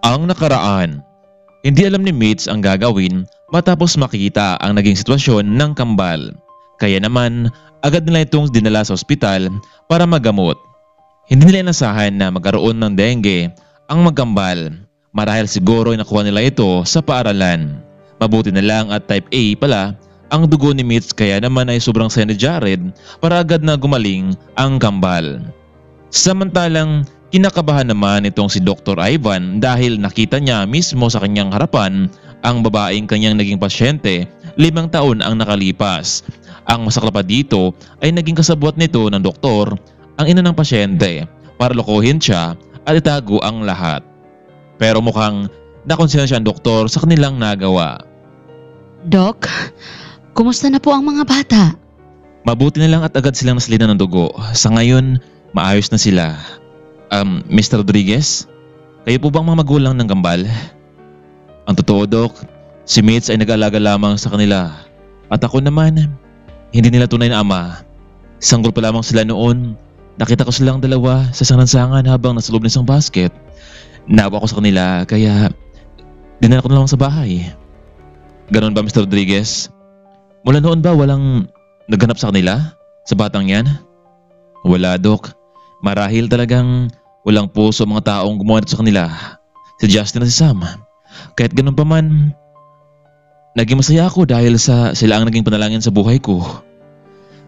Ang nakaraan. Hindi alam ni Mitch ang gagawin matapos makita ang naging sitwasyon ng kambal. Kaya naman, agad nila itong dinala sa ospital para magamot. Hindi nila inasahan na magkaroon ng dengue ang magkambal. Marahil siguro ay nakuha nila ito sa paaralan. Mabuti na lang at type A pala ang dugo ni Mitch, kaya naman ay sobrang saya ni Jared para agad na gumaling ang kambal. Samantalang kinakabahan naman itong si Dr. Ivan dahil nakita niya mismo sa kanyang harapan ang babaeng kanyang naging pasyente 5 taon ang nakalipas. Ang masakla pa dito ay naging kasabwat nito ng doktor ang ina ng pasyente para lokohin siya at itago ang lahat. Pero mukhang nakonsensya ang doktor sa kanilang nagawa. Doc, kumusta na po ang mga bata? Mabuti na lang at agad silang nasalinan ng dugo. Sa ngayon, maayos na sila. Mr. Rodriguez, kayo po bang mga magulang ng kambal? Ang totoo, Doc, si Mitch ay nag-aalaga lamang sa kanila. At ako naman, hindi nila tunay na ama. Sanggol pa lamang sila noon. Nakita ko silang dalawa sa isang lansangan habang nasa loob ng isang basket. Naawa ko sa kanila kaya dinala ko na lang sa bahay. Ganon ba, Mr. Rodriguez? Mula noon ba walang naghanap sa kanila? Sa batang yan? Wala, Doc. Marahil talagang walang puso mga taong gumawa sa kanila. Si Justin at si Sam. Kahit ganun pa man, naging masaya ako dahil sila ang naging panalangin sa buhay ko.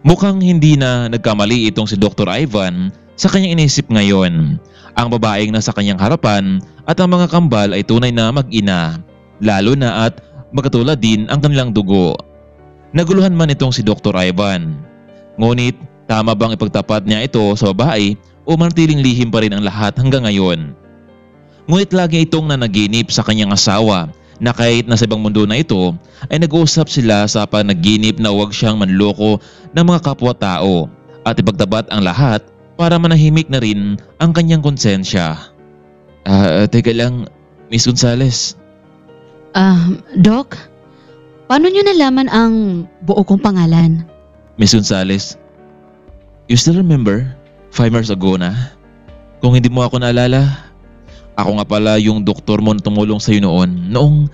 Mukhang hindi na nagkamali itong si Dr. Ivan sa kanyang inisip ngayon. Ang babaeng nasa kanyang harapan at ang mga kambal ay tunay na mag-ina. Lalo na at magkatulad din ang kanilang dugo. Naguluhan man itong si Dr. Ivan. Ngunit tama bang ipagtapat niya ito sa babae o manatiling lihim pa rin ang lahat hanggang ngayon? Ngunit lagi itong nanaginip sa kanyang asawa na kahit nasa ibang mundo na ito ay nag-uusap sila sa panaginip na huwag siyang manloko ng mga kapwa-tao at ipagtapat ang lahat para manahimik na rin ang kanyang konsensya. Teka lang, Miss Gonzales. Doc, paano niyo nalaman ang buo kong pangalan? Miss Gonzales, you still remember 5 years ago na? Kung hindi mo ako naalala, ako nga pala yung doktor mo na tumulong sa'yo noong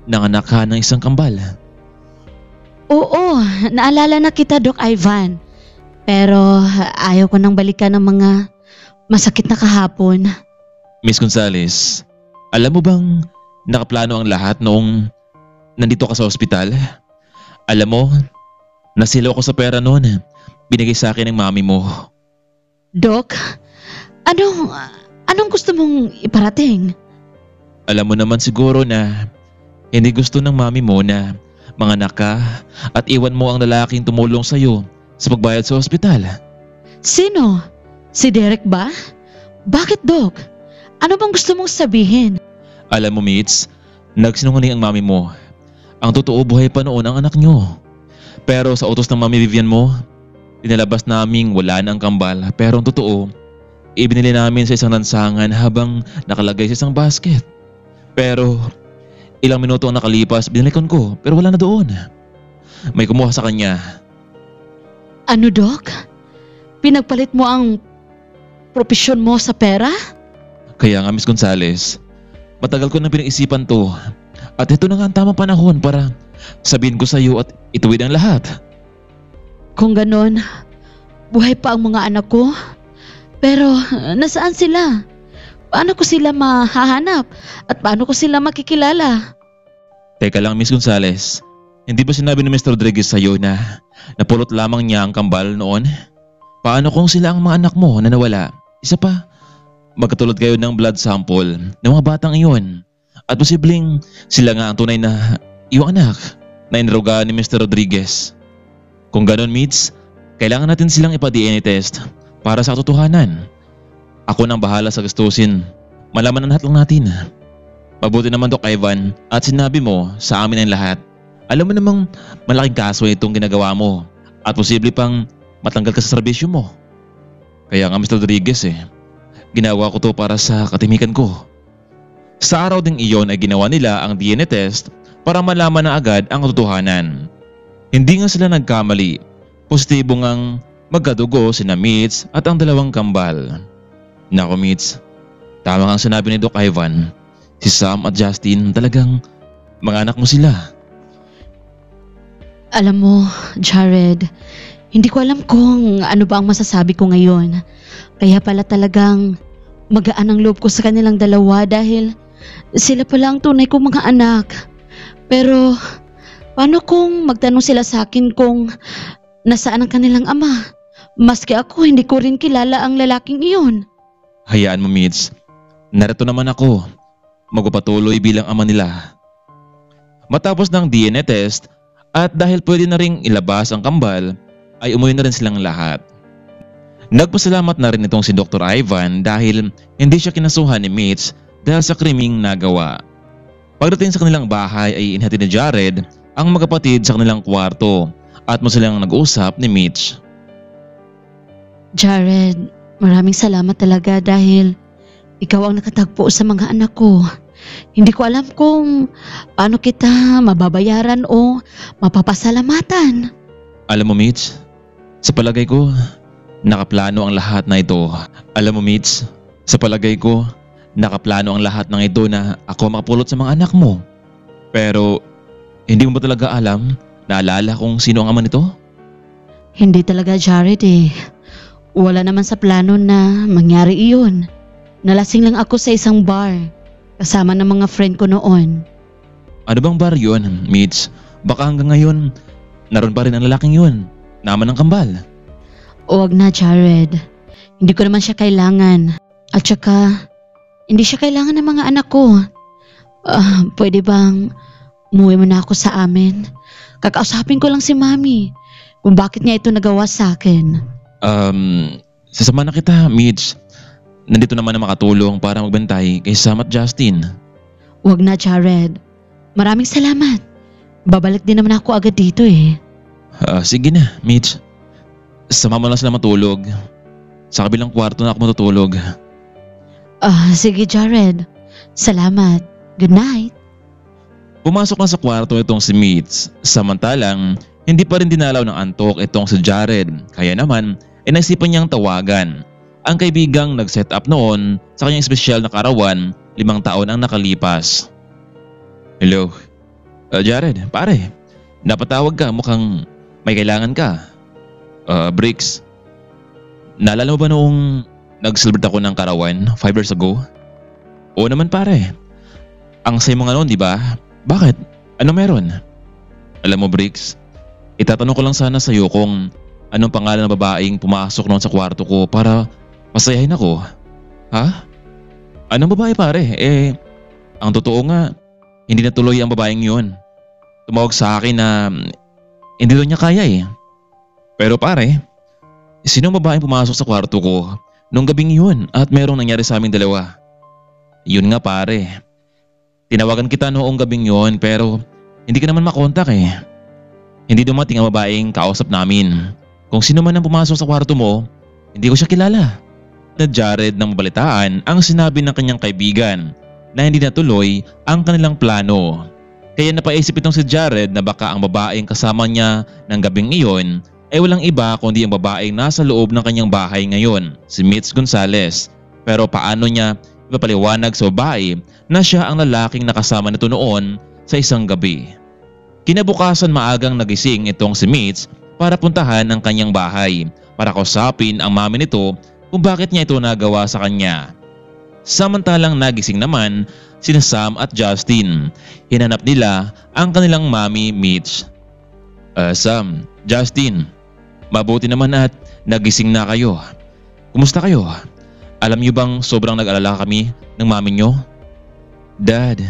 nanganak ka ng isang kambal. Oo, naalala na kita, Doc Ivan. Pero ayaw ko nang balikan ng mga masakit na kahapon. Miss Gonzales, alam mo bang nakaplano ang lahat noong nandito ka sa ospital? Alam mo, nasilo ko sa pera noon. Binigay sa akin ng mami mo. Doc, anong gusto mong iparating? Alam mo naman siguro na hindi gusto ng mami mo na manganak ka at iwan mo ang lalaking tumulong sa'yo sa pagbayad sa ospital. Sino? Si Derek ba? Bakit, Doc? Ano bang gusto mong sabihin? Alam mo, Mitch, nagsinungaling ang mami mo. Ang totoo, buhay pa noon ang anak nyo. Pero sa utos ng mami Vivian mo, pinalabas naming wala na ang kambal. Pero ang totoo, ibinili namin sa isang lansangan habang nakalagay sa isang basket. Pero ilang minuto ang nakalipas, binalikan ko pero wala na doon. May kumuha sa kanya. Ano, Doc? Pinagpalit mo ang propesyon mo sa pera? Kaya nga, Miss Gonzales, matagal ko nang pinag-isipan to. At ito na nga ang tamang panahon para sabihin ko sa iyo at ituwid ang lahat. Kung ganon, buhay pa ang mga anak ko. Pero nasaan sila? Paano ko sila mahahanap? At paano ko sila makikilala? Teka lang, Miss Gonzales. Hindi ba sinabi ni Mr. Rodriguez sa iyo na napulot lamang niya ang kambal noon? Paano kung sila ang mga anak mo na nawala? Isa pa, magkatulad kayo ng blood sample ng mga batang iyon. At posibleng sila nga ang tunay na iyong anak na iniruga ni Mr. Rodriguez. Kung ganon, Mitch, kailangan natin silang ipa-DNA test para sa katotohanan. Ako nang bahala sa gastusin. Malaman na lahat lang natin. Mabuti naman, Doc Ivan, at sinabi mo sa amin ang lahat. Alam mo namang malaking kaso itong ginagawa mo at posible pang matanggal ka sa serbisyo mo. Kaya nga, Mr. Rodriguez, ginawa ko to para sa katimikan ko. Sa araw ding iyon ay ginawa nila ang DNA test para malaman na agad ang katotohanan. Hindi nga sila nagkamali. Positibo ngang magkadugo sina Mitch at ang dalawang kambal. Nako, Mitch, tama kang sinabi ni Doc Ivan. Si Sam at Justin talagang mga anak mo sila. Alam mo, Jared, hindi ko alam kung ano ba ang masasabi ko ngayon. Kaya pala talagang magaan ang loob ko sa kanilang dalawa dahil sila pala ang tunay kong mga anak. Pero paano kung magtanong sila sa akin kung nasaan ang kanilang ama? Maski ako, hindi ko rin kilala ang lalaking iyon. Hayaan mo, Mitch. Narito naman ako. Magpapatuloy bilang ama nila. Matapos ng DNA test at dahil pwede na ring ilabas ang kambal, ay umuwi na rin silang lahat. Nagpasalamat na rin itong si Dr. Ivan dahil hindi siya kinasuhan ni Mitch dahil sa kriming nagawa. Pagdating sa kanilang bahay ay inhatid ni Jared ang magkapatid sa kanilang kwarto at mo silang nag-usap ni Mitch. Jared, maraming salamat talaga dahil ikaw ang nakatagpo sa mga anak ko. Hindi ko alam kung paano kita mababayaran o mapapasalamatan. Alam mo, Mitch, sa palagay ko, nakaplano ang lahat na ito. Alam mo, Mitch, sa palagay ko, nakaplano ang lahat ng ito na ako makapulot sa mga anak mo. Pero, hindi mo ba talaga naalala kung sino ang ama nito? Hindi talaga, Jared eh. Wala naman sa plano na mangyari iyon. Nalasing lang ako sa isang bar kasama ng mga friend ko noon. Ano bang bar yun, Mitch? Baka hanggang ngayon, naroon pa rin ang lalaking yun. Naman ng kambal. Huwag na, Jared. Hindi ko naman siya kailangan. At saka, hindi siya kailangan ng mga anak ko. Pwede bang umuwi mo na ako sa amin? Kakausapin ko lang si Mami kung bakit niya ito nagawa sa akin. Sasama na kita, Mitch. Nandito naman na makatulong para magbantay kay Sam at Justin. Huwag na, Jared. Maraming salamat. Babalik din naman ako agad dito eh. Sige na, Mitch. Sama mo lang sila matulog. Sa kabilang kwarto na ako matutulog. Sige, Jared. Salamat. Good night. Pumasok na sa kwarto itong si Mitch. Samantalang, hindi pa rin dinalaw ng antok itong si Jared. Kaya naman, naisipan niyang tawagan ang kaibigang nag-set up noon sa kanyang espesyal na karawan 5 taon ang nakalipas. Hello? Jared, pare. Napatawag ka, mukhang may kailangan ka. Bricks, naalala mo ba noong nag-celebrate ako ng karawan 5 years ago? Oo naman pare. Ang saya mo nga noon, di ba? Bakit? Ano meron? Alam mo, Bricks, itatanong ko lang sana sa iyo kung anong pangalan ng babaeng pumasok noon sa kwarto ko para masayahin ako. Ha? Anong babae pare? Ang totoo nga, hindi natuloy ang babaeng yun. Tumawag sa akin na hindi daw niya kaya eh. Pero pare, sino ang babaeng pumasok sa kwarto ko nung gabing yun at merong nangyari sa aming dalawa? Yun nga pare. Tinawagan kita noong gabing yun pero hindi ka naman makontak eh. Hindi dumating ang babaeng kausap namin. Kung sino man ang pumasok sa kwarto mo, hindi ko siya kilala. Na Jared nang mabalitaan ang sinabi ng kanyang kaibigan na hindi natuloy ang kanilang plano. Kaya napaisip itong si Jared na baka ang babaeng kasama niya ng gabing iyon ay walang iba kundi ang babaeng nasa loob ng kanyang bahay ngayon, si Mitch Gonzalez. Pero paano niya ipapaliwanag sa babae na siya ang lalaking nakasama nito noon sa isang gabi? Kinabukasan maagang nagising itong si Mitch para puntahan ang kanyang bahay para kausapin ang mami nito kung bakit niya ito nagawa sa kanya. Samantalang nagising naman sina Sam at Justin. Hinanap nila ang kanilang mami Mitch. Sam, Justin, mabuti naman at nagising na kayo. Kumusta kayo? Alam niyo bang sobrang nag-alala kami ng mami niyo? Dad,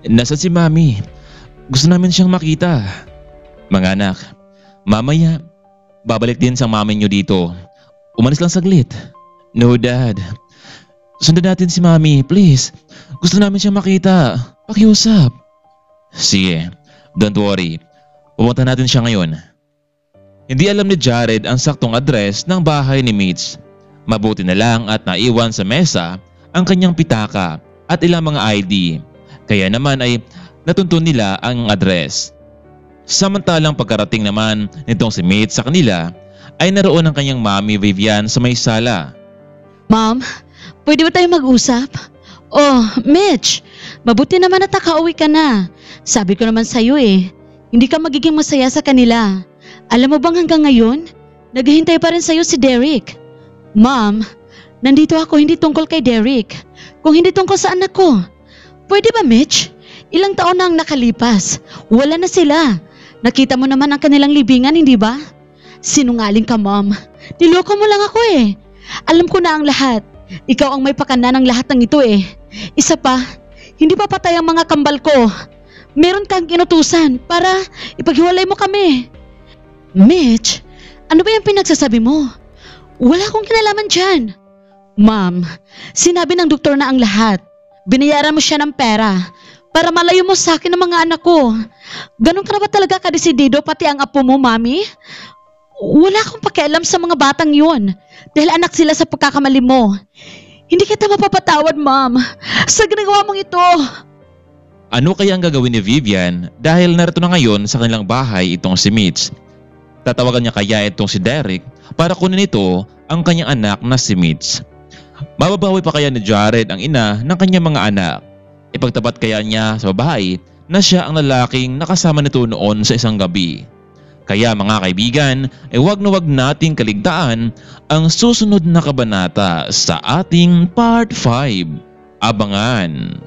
nasaan si mami? Gusto namin siyang makita. Mga anak, mamaya babalik din sa mami niyo dito. Umalis lang saglit. No, Dad. Sundan natin si mami, please. Gusto namin siyang makita. Pakiusap. Sige, don't worry. Pumunta natin siya ngayon. Hindi alam ni Jared ang saktong address ng bahay ni Mitch. Mabuti na lang at naiwan sa mesa ang kanyang pitaka at ilang mga ID. Kaya naman ay natuntun nila ang address. Samantalang pagkarating naman nitong si Mitch sa kanila ay naroon ang kanyang mami Vivian sa may sala. Mom, pwede ba tayo mag-usap? Oh, Mitch, Mabuti naman at nakauwi ka na. Sabi ko naman sa'yo hindi ka magiging masaya sa kanila. Alam mo bang hanggang ngayon, naghihintay pa rin sa'yo si Derek. Ma'am, nandito ako hindi tungkol kay Derek, kung hindi tungkol sa anak ko. Pwede ba, Mitch? Ilang taon na ang nakalipas. Wala na sila. Nakita mo naman ang kanilang libingan, hindi ba? Sinungaling ka, Mom. Niloko mo lang ako Alam ko na ang lahat. Ikaw ang may pakana ng lahat ng ito Isa pa, hindi pa patay ang mga kambal ko. Meron kang inutusan para ipaghiwalay mo kami. Mitch, ano ba yung pinagsasabi mo? Wala akong kinalaman dyan. Ma'am, sinabi ng doktor na ang lahat. Binayaran mo siya ng pera para malayo mo sa akin ang mga anak ko. Ganon ka na ba talaga kadesidido pati ang apo mo, Mami? Wala akong pakialam sa mga batang yun dahil anak sila sa pagkakamali mo. Hindi kita mapapatawad, Ma'am, sa ginagawa mong ito. Ano kaya ang gagawin ni Vivian dahil narito na ngayon sa kanilang bahay itong si Mitch? Tatawagan niya kaya itong si Derek para kunin ito ang kanyang anak na si Mitch. Mababawi pa kaya ni Jared ang ina ng kanyang mga anak? Ipagtapat kaya niya sa babae na siya ang lalaking nakasama nito noon sa isang gabi? Kaya mga kaibigan, wag na wag nating kaligtaan ang susunod na kabanata sa ating Part 5. Abangan!